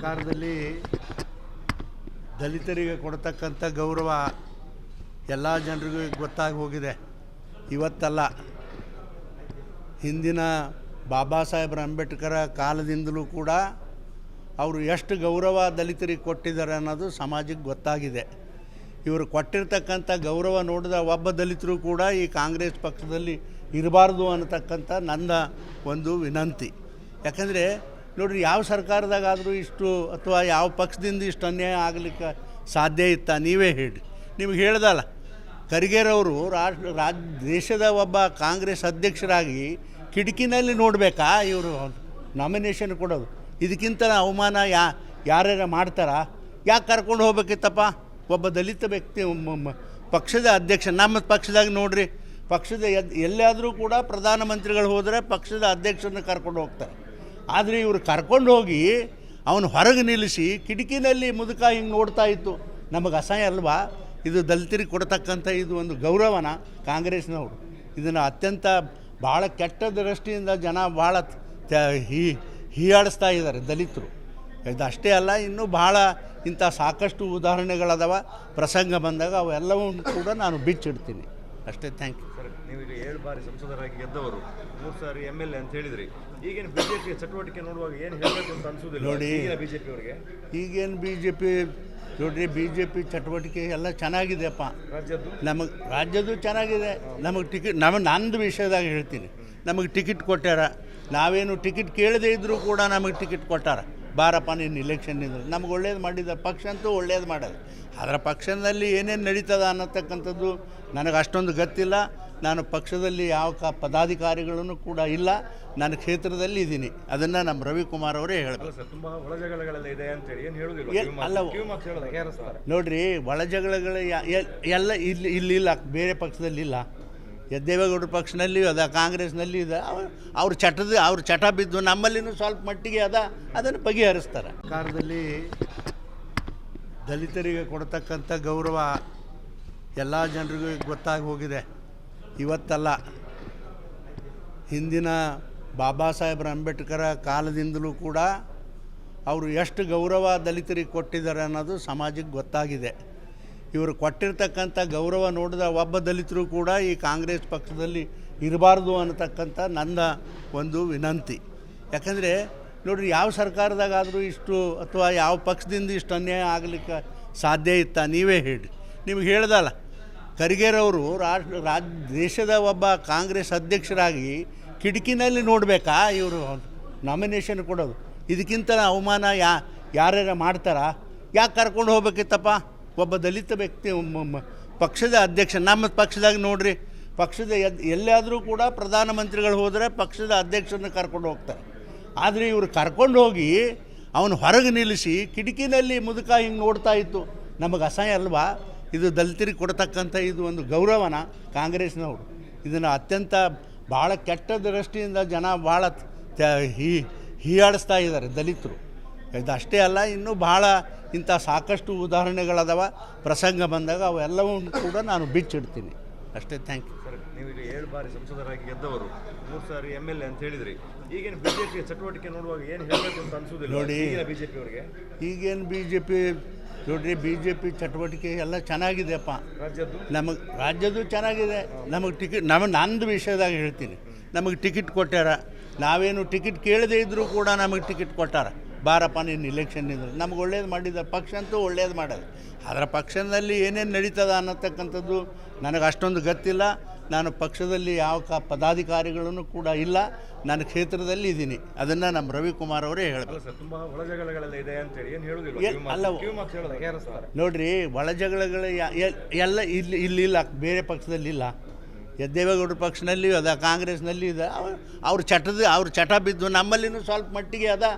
ಸರ್ಕಾರದಲ್ಲಿ ದಲಿತರಿಗೆ ಕೊಡ್ತಕ್ಕಂಥ ಗೌರವ ಎಲ್ಲ ಜನರಿಗೂ ಗೊತ್ತಾಗಿ ಹೋಗಿದೆ. ಇವತ್ತಲ್ಲ, ಹಿಂದಿನ ಬಾಬಾ ಸಾಹೇಬ್ರ ಅಂಬೇಡ್ಕರ ಕಾಲದಿಂದಲೂ ಕೂಡ ಅವರು ಎಷ್ಟು ಗೌರವ ದಲಿತರಿಗೆ ಕೊಟ್ಟಿದ್ದಾರೆ ಅನ್ನೋದು ಸಮಾಜಕ್ಕೆ ಗೊತ್ತಾಗಿದೆ. ಇವರು ಕೊಟ್ಟಿರ್ತಕ್ಕಂಥ ಗೌರವ ನೋಡಿದ ಒಬ್ಬ ದಲಿತರು ಕೂಡ ಈ ಕಾಂಗ್ರೆಸ್ ಪಕ್ಷದಲ್ಲಿ ಇರಬಾರ್ದು ಅನ್ನತಕ್ಕಂಥ ನನ್ನ ಒಂದು ವಿನಂತಿ. ಯಾಕಂದರೆ ನೋಡಿರಿ, ಯಾವ ಸರ್ಕಾರದಾಗಾದರೂ ಇಷ್ಟು ಅಥವಾ ಯಾವ ಪಕ್ಷದಿಂದ ಇಷ್ಟು ಅನ್ಯಾಯ ಆಗಲಿಕ್ಕೆ ಸಾಧ್ಯ ಇತ್ತಾ? ನೀವೇ ಹೇಳಿ. ನಿಮಗೆ ಹೇಳ್ದಲ್ಲ, ಖರ್ಗೆರವರು ದೇಶದ ಒಬ್ಬ ಕಾಂಗ್ರೆಸ್ ಅಧ್ಯಕ್ಷರಾಗಿ ಕಿಟಕಿನಲ್ಲಿ ನೋಡಬೇಕಾ ಇವರು ನಾಮಿನೇಷನ್ ಕೊಡೋದು? ಇದಕ್ಕಿಂತ ಅವಮಾನ ಯಾರ್ಯಾರ ಮಾಡ್ತಾರಾ? ಯಾಕೆ ಕರ್ಕೊಂಡು ಹೋಗ್ಬೇಕಿತ್ತಪ್ಪ? ಒಬ್ಬ ದಲಿತ ವ್ಯಕ್ತಿ ಪಕ್ಷದ ಅಧ್ಯಕ್ಷ, ನಮ್ಮ ಪಕ್ಷದಾಗ ನೋಡಿರಿ, ಪಕ್ಷದ ಎಲ್ಲಾದರೂ ಕೂಡ ಪ್ರಧಾನಮಂತ್ರಿಗಳು ಹೋದರೆ ಪಕ್ಷದ ಅಧ್ಯಕ್ಷರನ್ನ ಕರ್ಕೊಂಡು ಹೋಗ್ತಾರೆ. ಆದರೆ ಇವರು ಕರ್ಕೊಂಡು ಹೋಗಿ ಅವನು ಹೊರಗೆ ನಿಲ್ಲಿಸಿ ಕಿಟಕಿನಲ್ಲಿ ಮುದುಕ ಹಿಂಗೆ ನೋಡ್ತಾ ಇತ್ತು. ನಮಗೆ ಅಸಹ್ಯ ಅಲ್ವಾ? ಇದು ದಲಿತರಿಗೆ ಕೊಡ್ತಕ್ಕಂಥ ಇದು ಒಂದು ಗೌರವನ ಕಾಂಗ್ರೆಸ್ನವರು? ಇದನ್ನು ಅತ್ಯಂತ ಭಾಳ ಕೆಟ್ಟ ದೃಷ್ಟಿಯಿಂದ ಜನ ಭಾಳ ಹೀಯಾಡಿಸ್ತಾ ಇದ್ದಾರೆ ದಲಿತರು. ಇದಷ್ಟೇ ಅಲ್ಲ, ಇನ್ನೂ ಭಾಳ ಇಂಥ ಸಾಕಷ್ಟು ಉದಾಹರಣೆಗಳದಾವ. ಪ್ರಸಂಗ ಬಂದಾಗ ಅವೆಲ್ಲವನ್ನೂ ಕೂಡ ನಾನು ಬಿಚ್ಚಿಡ್ತೀನಿ ಅಷ್ಟೇ. Thank you sir. ನೀವೀಗ 7 ಬಾರಿ ಸಂಸದರಾಗಿ ಗೆದ್ದವರು, 3 ಸಾರಿ MLA ಅಂತ ಹೇಳಿದ್ರಿ. ಈಗೇನು ಬಿಜೆಪಿ ಚಟುವಟಿಕೆ ನೋಡುವಾಗ ಏನು ಹೇಳಬೇಕು ಅಂತ ಅನಿಸೋದಿಲ್ಲ ನೋಡಿ? ಬಿಜೆಪಿ ಅವರಿಗೆ ಈಗೇನು ನೋಡಿರಿ, BJP ಚಟುವಟಿಕೆ ಎಲ್ಲ ಚೆನ್ನಾಗಿದೆಯಪ್ಪ. ರಾಜ್ಯದ್ದು ಚೆನ್ನಾಗಿದೆ. ನಮಗೆ ಟಿಕೆಟ್, ನಂದು ವಿಷಯದಾಗ ಹೇಳ್ತೀನಿ, ನಮಗೆ ಟಿಕೆಟ್ ಕೊಟ್ಟಾರ. ನಾವೇನು ಟಿಕೆಟ್ ಕೇಳದೇ ಇದ್ದರೂ ಕೂಡ ನಮಗೆ ಟಿಕೆಟ್ ಕೊಟ್ಟಾರ. ಬಾರಪ್ಪ ನೀನು ಇಲೆಕ್ಷನ್ ಇದ್ರೆ ನಮ್ಗೆ ಒಳ್ಳೇದು ಮಾಡಿದ ಪಕ್ಷ ಅಂತೂ ಒಳ್ಳೇದು ಮಾಡೋದು. ಅದರ ಪಕ್ಷದಲ್ಲಿ ಏನೇನು ನಡೀತದ ಅನ್ನತಕ್ಕಂಥದ್ದು ನನಗೆ ಅಷ್ಟೊಂದು ಗೊತ್ತಿಲ್ಲ. ನಾನು ಪಕ್ಷದಲ್ಲಿ ಯಾವ ಪದಾಧಿಕಾರಿಗಳೂ ಕೂಡ ಇಲ್ಲ. ನನ್ನ ಕ್ಷೇತ್ರದಲ್ಲಿ ಇದ್ದೀನಿ. ಅದನ್ನು ನಮ್ಮ ರವಿಕುಮಾರ್ ಅವರೇ ಹೇಳಬೇಕು. ತುಂಬ ಒಳಜಗಳಗಳೆಲ್ಲ ಇದೆ ಅಂತೇಳಿ ಏನು ಹೇಳೋದಿಲ್ಲ. ಅಲ್ಲ ನೋಡಿರಿ, ಒಳಜಗಳಗಳು ಎಲ್ಲ ಇಲ್ಲಿಲ್ಲ, ಬೇರೆ ಪಕ್ಷದಲ್ಲಿ ಇಲ್ಲ. ದೇವೇಗೌಡರ ಪಕ್ಷದಲ್ಲಿ ಅದ, ಕಾಂಗ್ರೆಸ್ನಲ್ಲಿ ಇದೆ. ಅವ್ರ ಚಟ ಬಿದ್ದು ನಮ್ಮಲ್ಲಿನೂ ಸ್ವಲ್ಪ ಮಟ್ಟಿಗೆ ಅದನ್ನು ಬಗೆಹರಿಸ್ತಾರೆ. ಸರ್ಕಾರದಲ್ಲಿ ದಲಿತರಿಗೆ ಕೊಡ್ತಕ್ಕಂಥ ಗೌರವ ಎಲ್ಲ ಜನರಿಗೂ ಗೊತ್ತಾಗಿ ಹೋಗಿದೆ. ಇವತ್ತಲ್ಲ, ಹಿಂದಿನ ಬಾಬಾ ಸಾಹೇಬ್ರ ಅಂಬೇಡ್ಕರ ಕಾಲದಿಂದಲೂ ಕೂಡ ಅವರು ಎಷ್ಟು ಗೌರವ ದಲಿತರಿಗೆ ಕೊಟ್ಟಿದ್ದಾರೆ ಅನ್ನೋದು ಸಮಾಜಕ್ಕೆ ಗೊತ್ತಾಗಿದೆ. ಇವರು ಕೊಟ್ಟಿರ್ತಕ್ಕಂಥ ಗೌರವ ನೋಡಿದ ಒಬ್ಬ ದಲಿತರು ಕೂಡ ಈ ಕಾಂಗ್ರೆಸ್ ಪಕ್ಷದಲ್ಲಿ ಇರಬಾರ್ದು ಅನ್ನತಕ್ಕಂಥ ನನ್ನ ಒಂದು ವಿನಂತಿ. ಯಾಕಂದರೆ ನೋಡಿರಿ, ಯಾವ ಸರ್ಕಾರದಾಗಾದರೂ ಇಷ್ಟು ಅಥವಾ ಯಾವ ಪಕ್ಷದಿಂದ ಇಷ್ಟು ಅನ್ಯಾಯ ಆಗಲಿಕ್ಕೆ ಸಾಧ್ಯ ಇತ್ತಾ? ನೀವೇ ಹೇಳಿ. ನಿಮಗೆ ಹೇಳ್ದಲ್ಲ, ಖರ್ಗೆರವರು ದೇಶದ ಒಬ್ಬ ಕಾಂಗ್ರೆಸ್ ಅಧ್ಯಕ್ಷರಾಗಿ ಕಿಟಕಿನಲ್ಲಿ ನೋಡಬೇಕಾ ಇವರು ನಾಮಿನೇಷನ್ ಕೊಡೋದು? ಇದಕ್ಕಿಂತ ಅವಮಾನ ಯಾರ್ಯಾರ ಮಾಡ್ತಾರಾ? ಯಾಕೆ ಕರ್ಕೊಂಡು ಹೋಗ್ಬೇಕಿತ್ತಪ್ಪ? ಒಬ್ಬ ದಲಿತ ವ್ಯಕ್ತಿ ಪಕ್ಷದ ಅಧ್ಯಕ್ಷ, ನಮ್ಮ ಪಕ್ಷದಾಗ ನೋಡಿರಿ, ಪಕ್ಷದ ಎಲ್ಲಾದರೂ ಕೂಡ ಪ್ರಧಾನಮಂತ್ರಿಗಳು ಹೋದರೆ ಪಕ್ಷದ ಅಧ್ಯಕ್ಷರನ್ನ ಕರ್ಕೊಂಡು ಹೋಗ್ತಾರೆ. ಆದರೆ ಇವರು ಕರ್ಕೊಂಡು ಹೋಗಿ ಅವನು ಹೊರಗೆ ನಿಲ್ಲಿಸಿ ಕಿಟಕಿನಲ್ಲಿ ಮುದುಕ ಹಿಂಗೆ ನೋಡ್ತಾ ಇತ್ತು. ನಮಗೆ ಅಸಹ್ಯ ಅಲ್ವಾ? ಇದು ದಲಿತರಿಗೆ ಕೊಡ್ತಕ್ಕಂಥ ಇದು ಒಂದು ಗೌರವನ ಕಾಂಗ್ರೆಸ್ನವರು? ಇದನ್ನು ಅತ್ಯಂತ ಭಾಳ ಕೆಟ್ಟ ದೃಷ್ಟಿಯಿಂದ ಜನ ಭಾಳ ಹೀಯಾಡಿಸ್ತಾ ಇದ್ದಾರೆ ದಲಿತರು. ಇದಷ್ಟೇ ಅಲ್ಲ, ಇನ್ನೂ ಭಾಳ ಇಂಥ ಸಾಕಷ್ಟು ಉದಾಹರಣೆಗಳದಾವ. ಪ್ರಸಂಗ ಬಂದಾಗ ಅವೆಲ್ಲವನ್ನೂ ಕೂಡ ನಾನು ಬಿಚ್ಚಿಡ್ತೀನಿ ಅಷ್ಟೇ. Thank you sir. ನೀವೀಗ 7 ಬಾರಿ ಸಂಸದರಾಗಿ ಗೆದ್ದವರು, 3 ಸಾರಿ MLA ಅಂತ ಹೇಳಿದ್ರಿ. ಈಗೇನು ಬಿಜೆಪಿ ಚಟುವಟಿಕೆ ನೋಡುವಾಗ ಏನು ಹೇಳಬೇಕು ಅಂತ ಅನಿಸೋದಿಲ್ಲ ನೋಡಿ? ಬಿಜೆಪಿ ಅವರಿಗೆ ಈಗೇನು ನೋಡಿರಿ, BJP ಚಟುವಟಿಕೆ ಎಲ್ಲ ಚೆನ್ನಾಗಿದೆಯಪ್ಪ. ರಾಜ್ಯದ್ದು ಚೆನ್ನಾಗಿದೆ. ನಮಗೆ ಟಿಕೆಟ್, ನಂದು ವಿಷಯದಾಗ ಹೇಳ್ತೀನಿ, ನಮಗೆ ಟಿಕೆಟ್ ಕೊಟ್ಟಾರ. ನಾವೇನು ಟಿಕೆಟ್ ಕೇಳದೇ ಇದ್ದರೂ ಕೂಡ ನಮಗೆ ಟಿಕೆಟ್ ಕೊಟ್ಟಾರ. ಬಾರಪ್ಪ ನೀನು ಇಲೆಕ್ಷನ್ ಇದ್ರೆ ನಮ್ಗೆ ಒಳ್ಳೇದು ಮಾಡಿದ ಪಕ್ಷ ಅಂತೂ ಒಳ್ಳೇದು ಮಾಡೋದು. ಅದರ ಪಕ್ಷದಲ್ಲಿ ಏನೇನು ನಡೀತದ ಅನ್ನತಕ್ಕಂಥದ್ದು ನನಗೆ ಅಷ್ಟೊಂದು ಗೊತ್ತಿಲ್ಲ. ನಾನು ಪಕ್ಷದಲ್ಲಿ ಯಾವ ಪದಾಧಿಕಾರಿಗಳೂ ಕೂಡ ಇಲ್ಲ. ನನ್ನ ಕ್ಷೇತ್ರದಲ್ಲಿ ಇದ್ದೀನಿ. ಅದನ್ನು ನಮ್ಮ ರವಿಕುಮಾರ್ ಅವರೇ ಹೇಳಬೇಕು. ತುಂಬ ಒಳಜಗಳಗಳೆಲ್ಲ ಇದೆ ಅಂತೇಳಿ ಏನು ಹೇಳೋದಿಲ್ಲ. ಅಲ್ಲ ನೋಡಿರಿ, ಒಳಜಗಳಗಳು ಎಲ್ಲ ಇಲ್ಲಿಲ್ಲ, ಬೇರೆ ಪಕ್ಷದಲ್ಲಿ ಇಲ್ಲ. ದೇವೇಗೌಡರ ಪಕ್ಷದಲ್ಲಿ ಅದ, ಕಾಂಗ್ರೆಸ್ನಲ್ಲಿ ಇದೆ. ಅವ್ರ ಚಟ ಬಿದ್ದು ನಮ್ಮಲ್ಲಿನೂ ಸ್ವಲ್ಪ ಮಟ್ಟಿಗೆ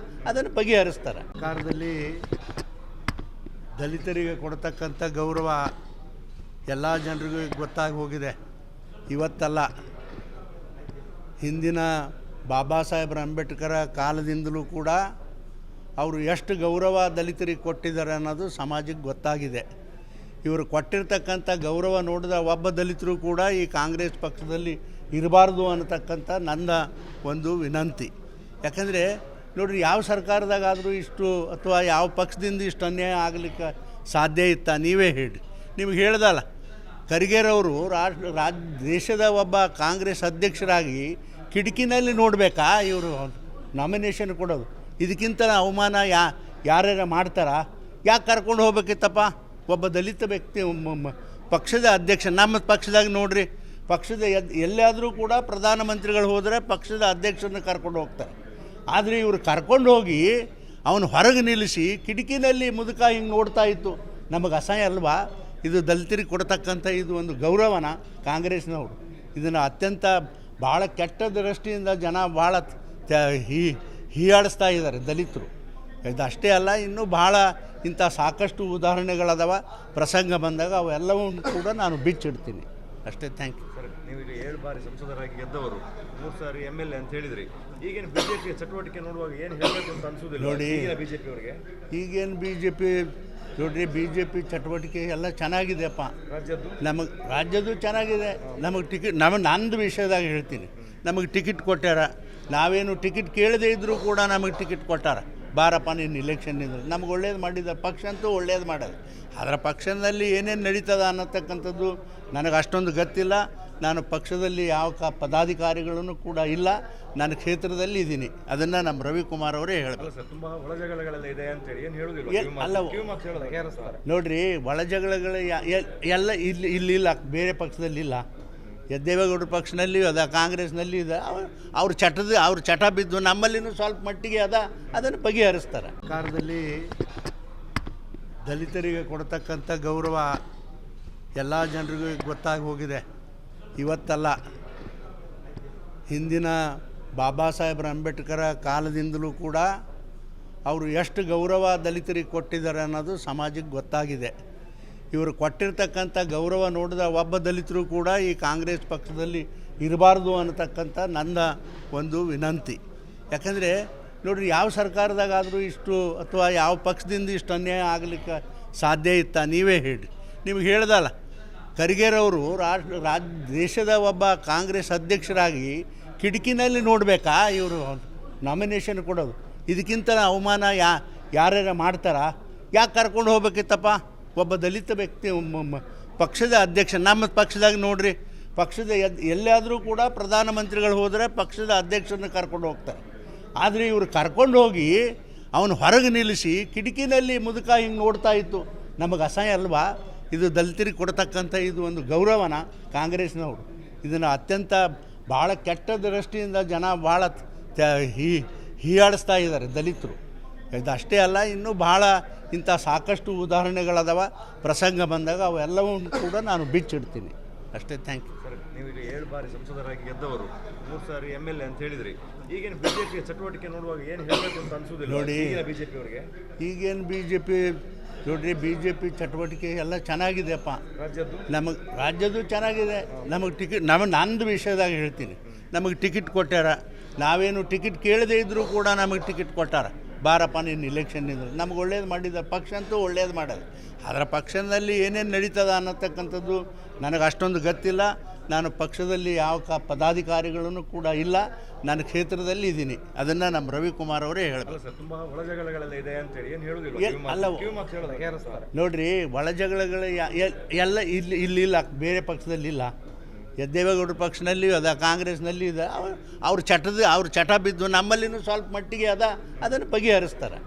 ಅದನ್ನು ಬಗೆಹರಿಸ್ತಾರೆ. ಸರ್ಕಾರದಲ್ಲಿ ದಲಿತರಿಗೆ ಕೊಡ್ತಕ್ಕಂಥ ಗೌರವ ಎಲ್ಲ ಜನರಿಗೂ ಗೊತ್ತಾಗಿ ಹೋಗಿದೆ. ಇವತ್ತಲ್ಲ, ಹಿಂದಿನ ಬಾಬಾ ಸಾಹೇಬ್ರ ಅಂಬೇಡ್ಕರ ಕಾಲದಿಂದಲೂ ಕೂಡ ಅವರು ಎಷ್ಟು ಗೌರವ ದಲಿತರಿಗೆ ಕೊಟ್ಟಿದ್ದಾರೆ ಅನ್ನೋದು ಸಮಾಜಕ್ಕೆ ಗೊತ್ತಾಗಿದೆ. ಇವರು ಕೊಟ್ಟಿರ್ತಕ್ಕಂಥ ಗೌರವ ನೋಡಿದ ಒಬ್ಬ ದಲಿತರು ಕೂಡ ಈ ಕಾಂಗ್ರೆಸ್ ಪಕ್ಷದಲ್ಲಿ ಇರಬಾರ್ದು ಅನ್ನತಕ್ಕಂಥ ನನ್ನ ಒಂದು ವಿನಂತಿ. ಯಾಕಂದರೆ ನೋಡಿರಿ, ಯಾವ ಸರ್ಕಾರದಾಗಾದರೂ ಇಷ್ಟು ಅಥವಾ ಯಾವ ಪಕ್ಷದಿಂದ ಇಷ್ಟು ಅನ್ಯಾಯ ಆಗಲಿಕ್ಕೆ ಸಾಧ್ಯ ಇತ್ತಾ? ನೀವೇ ಹೇಳಿ. ನಿಮ್ಗೆ ಹೇಳ್ದಲ್ಲ, ಖರ್ಗೆರವರು ದೇಶದ ಒಬ್ಬ ಕಾಂಗ್ರೆಸ್ ಅಧ್ಯಕ್ಷರಾಗಿ ಕಿಟಕಿನಲ್ಲಿ ನೋಡಬೇಕಾ ಇವರು ನಾಮಿನೇಷನ್ ಕೊಡೋದು? ಇದಕ್ಕಿಂತ ಅವಮಾನ ಯಾರ್ಯಾರ ಮಾಡ್ತಾರಾ? ಯಾಕೆ ಕರ್ಕೊಂಡು ಹೋಗ್ಬೇಕಿತ್ತಪ್ಪ? ಒಬ್ಬ ದಲಿತ ವ್ಯಕ್ತಿ ಪಕ್ಷದ ಅಧ್ಯಕ್ಷ, ನಮ್ಮ ಪಕ್ಷದಾಗ ನೋಡ್ರಿ, ಪಕ್ಷದ ಎಲ್ಲಾದರೂ ಕೂಡ ಪ್ರಧಾನಮಂತ್ರಿಗಳು ಹೋದರೆ ಪಕ್ಷದ ಅಧ್ಯಕ್ಷರನ್ನ ಕರ್ಕೊಂಡು ಹೋಗ್ತಾರೆ. ಆದರೆ ಇವರು ಕರ್ಕೊಂಡು ಹೋಗಿ ಅವನು ಹೊರಗೆ ನಿಲ್ಲಿಸಿ ಕಿಟಕಿನಲ್ಲಿ ಮುದುಕ ಹಿಂಗೆ ನೋಡ್ತಾ ಇತ್ತು. ನಮಗೆ ಅಸಹ್ಯ ಅಲ್ವಾ? ಇದು ದಲಿತರಿಗೆ ಕೊಡ್ತಕ್ಕಂಥ ಇದು ಒಂದು ಗೌರವನ ಕಾಂಗ್ರೆಸ್ನವರು? ಇದನ್ನು ಅತ್ಯಂತ ಭಾಳ ಕೆಟ್ಟ ದೃಷ್ಟಿಯಿಂದ ಜನ ಭಾಳ ಹೀಯಾಡಿಸ್ತಾ ಇದ್ದಾರೆ ದಲಿತರು. ಇದು ಅಷ್ಟೇ ಅಲ್ಲ, ಇನ್ನೂ ಭಾಳ ಇಂಥ ಸಾಕಷ್ಟು ಉದಾಹರಣೆಗಳದಾವ. ಪ್ರಸಂಗ ಬಂದಾಗ ಅವೆಲ್ಲವೂ ಕೂಡ ನಾನು ಬಿಚ್ಚಿಡ್ತೀನಿ ಅಷ್ಟೇ. Thank you. ಸರ್, ನೀವು ಈಗ 7 ಬಾರಿ ಸಂಸದರಾಗಿ ಗೆದ್ದವರು, 3 ಸಾರಿ MLA ಅಂತ ಹೇಳಿದ್ರಿ. ಈಗೇನು ಬಿಜೆಪಿ ಚಟುವಟಿಕೆ ನೋಡುವಾಗ ಏನು ಹೇಳಬೇಕು ಅಂತ ಅನ್ಸೋದಿಲ್ಲ ನೋಡಿ, ಬಿಜೆಪಿ ಅವರಿಗೆ? ಈಗೇನು ನೋಡ್ರಿ, BJP ಚಟುವಟಿಕೆ ಎಲ್ಲ ಚೆನ್ನಾಗಿದೆಯಪ್ಪ. ರಾಜ್ಯದ್ದು ಚೆನ್ನಾಗಿದೆ. ನಮಗೆ ಟಿಕೆಟ್, ನಂದು ವಿಷಯದಾಗ ಹೇಳ್ತೀನಿ, ನಮಗೆ ಟಿಕೆಟ್ ಕೊಟ್ಟಾರ. ನಾವೇನು ಟಿಕೆಟ್ ಕೇಳದೇ ಇದ್ದರೂ ಕೂಡ ನಮಗೆ ಟಿಕೆಟ್ ಕೊಟ್ಟಾರ. ಬಾರಪ್ಪ ನೀನು ಇಲೆಕ್ಷನ್ ಇದ್ರೆ ನಮ್ಗೆ ಒಳ್ಳೇದು ಮಾಡಿದ ಪಕ್ಷ ಅಂತೂ ಒಳ್ಳೇದು ಮಾಡೋದು. ಅದರ ಪಕ್ಷದಲ್ಲಿ ಏನೇನು ನಡೀತದ ಅನ್ನತಕ್ಕಂಥದ್ದು ನನಗೆ ಅಷ್ಟೊಂದು ಗೊತ್ತಿಲ್ಲ. ನಾನು ಪಕ್ಷದಲ್ಲಿ ಯಾವ ಪದಾಧಿಕಾರಿಗಳೂ ಕೂಡ ಇಲ್ಲ. ನನ್ನ ಕ್ಷೇತ್ರದಲ್ಲಿ ಇದ್ದೀನಿ. ಅದನ್ನು ನಮ್ಮ ರವಿಕುಮಾರ್ ಅವರೇ ಹೇಳಬೇಕು. ತುಂಬ ಒಳಜಗಳಗಳೆಲ್ಲ ಇದೆ ಅಂತೇಳಿ ಏನು ಹೇಳೋದಿಲ್ಲ ಅಲ್ಲ ನೋಡ್ರಿ, ಒಳಜಗಳಗಳು ಎಲ್ಲ ಇಲ್ಲಿಲ್ಲ, ಬೇರೆ ಪಕ್ಷದಲ್ಲಿ ಇಲ್ಲ. ದೇವೇಗೌಡರ ಪಕ್ಷದಲ್ಲಿ ಅದ, ಕಾಂಗ್ರೆಸ್ನಲ್ಲಿ ಇದೆ. ಅವ್ರ ಚಟ ಬಿದ್ದು ನಮ್ಮಲ್ಲಿನೂ ಸ್ವಲ್ಪ ಮಟ್ಟಿಗೆ ಅದನ್ನು ಬಗೆಹರಿಸ್ತಾರೆ. ಸರ್ಕಾರದಲ್ಲಿ ದಲಿತರಿಗೆ ಕೊಡ್ತಕ್ಕಂಥ ಗೌರವ ಎಲ್ಲ ಜನರಿಗೂ ಗೊತ್ತಾಗಿ ಹೋಗಿದೆ. ಇವತ್ತಲ್ಲ, ಹಿಂದಿನ ಬಾಬಾ ಸಾಹೇಬ್ರ ಅಂಬೇಡ್ಕರ ಕಾಲದಿಂದಲೂ ಕೂಡ ಅವರು ಎಷ್ಟು ಗೌರವ ದಲಿತರಿಗೆ ಕೊಟ್ಟಿದ್ದಾರೆ ಅನ್ನೋದು ಸಮಾಜಕ್ಕೆ ಗೊತ್ತಾಗಿದೆ. ಇವರು ಕೊಟ್ಟಿರ್ತಕ್ಕಂಥ ಗೌರವ ನೋಡಿದ ಒಬ್ಬ ದಲಿತರು ಕೂಡ ಈ ಕಾಂಗ್ರೆಸ್ ಪಕ್ಷದಲ್ಲಿ ಇರಬಾರ್ದು ಅನ್ನತಕ್ಕಂಥ ನನ್ನ ಒಂದು ವಿನಂತಿ. ಯಾಕಂದರೆ ನೋಡಿರಿ, ಯಾವ ಸರ್ಕಾರದಾಗಾದರೂ ಇಷ್ಟು ಅಥವಾ ಯಾವ ಪಕ್ಷದಿಂದ ಇಷ್ಟು ಅನ್ಯಾಯ ಆಗಲಿಕ್ಕೆ ಸಾಧ್ಯ ಇತ್ತಾ? ನೀವೇ ಹೇಳಿ. ನಿಮ್ಗೆ ಹೇಳ್ದಲ್ಲ, ಖರ್ಗೆರವರು ದೇಶದ ಒಬ್ಬ ಕಾಂಗ್ರೆಸ್ ಅಧ್ಯಕ್ಷರಾಗಿ ಕಿಟಕಿನಲ್ಲಿ ನೋಡಬೇಕಾ ಇವರು ನಾಮಿನೇಷನ್ ಕೊಡೋದು? ಇದಕ್ಕಿಂತ ಅವಮಾನ ಯಾರ್ಯಾರ ಮಾಡ್ತಾರಾ? ಯಾಕೆ ಕರ್ಕೊಂಡು ಹೋಗ್ಬೇಕಿತ್ತಪ್ಪ? ಒಬ್ಬ ದಲಿತ ವ್ಯಕ್ತಿ ಪಕ್ಷದ ಅಧ್ಯಕ್ಷ, ನಮ್ಮ ಪಕ್ಷದಾಗ ನೋಡ್ರಿ, ಪಕ್ಷದ ಎಲ್ಲಾದರೂ ಕೂಡ ಪ್ರಧಾನಮಂತ್ರಿಗಳು ಹೋದರೆ ಪಕ್ಷದ ಅಧ್ಯಕ್ಷರನ್ನ ಕರ್ಕೊಂಡು ಹೋಗ್ತಾರೆ. ಆದರೆ ಇವರು ಕರ್ಕೊಂಡು ಹೋಗಿ ಅವನು ಹೊರಗೆ ನಿಲ್ಲಿಸಿ ಕಿಟಕಿನಲ್ಲಿ ಮುದುಕ ಹಿಂಗೆ ನೋಡ್ತಾ ಇತ್ತು. ನಮಗೆ ಅಸಹ್ಯ ಅಲ್ವಾ? ಇದು ದಲಿತರಿಗೆ ಕೊಡ್ತಕ್ಕಂಥ ಇದು ಒಂದು ಗೌರವನ ಕಾಂಗ್ರೆಸ್ನವರು? ಇದನ್ನು ಅತ್ಯಂತ ಭಾಳ ಕೆಟ್ಟ ದೃಷ್ಟಿಯಿಂದ ಜನ ಭಾಳ ಹೀಯಾಡಿಸ್ತಾ ಇದ್ದಾರೆ ದಲಿತರು. ಇದು ಅಷ್ಟೇ ಅಲ್ಲ, ಇನ್ನೂ ಭಾಳ ಇಂಥ ಸಾಕಷ್ಟು ಉದಾಹರಣೆಗಳದಾವ. ಪ್ರಸಂಗ ಬಂದಾಗ ಅವೆಲ್ಲವೂ ಕೂಡ ನಾನು ಬಿಚ್ಚಿಡ್ತೀನಿ ಅಷ್ಟೇ. Thank you. ಸರ್, ನೀವು ಈಗ 7 ಬಾರಿ ಸಂಸದರಾಗಿ ಗೆದ್ದವರು, 3 ಸಾರಿ MLA ಅಂತ ಹೇಳಿದ್ರಿ. ಈಗೇನು ಬಿಜೆಪಿ ಚಟುವಟಿಕೆ ನೋಡುವಾಗ ಏನು ಹೇಳಬೇಕು ಅಂತ ಅನ್ಸೋದಿಲ್ಲ ನೋಡಿ, ಬಿಜೆಪಿ ಅವರಿಗೆ? ಈಗೇನು ನೋಡ್ರಿ, BJP ಚಟುವಟಿಕೆ ಎಲ್ಲ ಚೆನ್ನಾಗಿದೆಯಪ್ಪ. ರಾಜ್ಯದ್ದು ಚೆನ್ನಾಗಿದೆ. ನಮಗೆ ಟಿಕೆಟ್, ನಂದು ವಿಷಯದಾಗ ಹೇಳ್ತೀನಿ, ನಮಗೆ ಟಿಕೆಟ್ ಕೊಟ್ಟಾರ. ನಾವೇನು ಟಿಕೆಟ್ ಕೇಳದೇ ಇದ್ದರೂ ಕೂಡ ನಮಗೆ ಟಿಕೆಟ್ ಕೊಟ್ಟಾರ. ಬಾರಪ್ಪ ನೀನು ಇಲೆಕ್ಷನ್ ಇದ್ರೆ ನಮ್ಗೆ ಒಳ್ಳೇದು ಮಾಡಿದ ಪಕ್ಷ ಅಂತೂ ಒಳ್ಳೇದು ಮಾಡೋದು. ಅದರ ಪಕ್ಷದಲ್ಲಿ ಏನೇನು ನಡೀತದ ಅನ್ನತಕ್ಕಂಥದ್ದು ನನಗೆ ಅಷ್ಟೊಂದು ಗೊತ್ತಿಲ್ಲ. ನಾನು ಪಕ್ಷದಲ್ಲಿ ಯಾವ ಪದಾಧಿಕಾರಿಗಳೂ ಕೂಡ ಇಲ್ಲ. ನನ್ನ ಕ್ಷೇತ್ರದಲ್ಲಿ ಇದ್ದೀನಿ. ಅದನ್ನು ನಮ್ಮ ರವಿಕುಮಾರ್ ಅವರೇ ಹೇಳಬೇಕು. ತುಂಬ ಒಳಜಗಳಗಳೆಲ್ಲ ಇದೆ ಅಂತೇಳಿ ಏನು ಹೇಳೋದಿಲ್ಲ ಅಲ್ಲ ನೋಡ್ರಿ, ಒಳಜಗಳಗಳು ಎಲ್ಲ ಇಲ್ಲಿಲ್ಲ, ಬೇರೆ ಪಕ್ಷದಲ್ಲಿ ಇಲ್ಲ. ದೇವೇಗೌಡರ ಪಕ್ಷದಲ್ಲಿ ಅದ, ಕಾಂಗ್ರೆಸ್ನಲ್ಲಿ ಇದೆ. ಅವ್ರ ಚಟ ಬಿದ್ದು ನಮ್ಮಲ್ಲಿನೂ ಸ್ವಲ್ಪ ಮಟ್ಟಿಗೆ ಅದನ್ನು ಬಗೆಹರಿಸ್ತಾರೆ.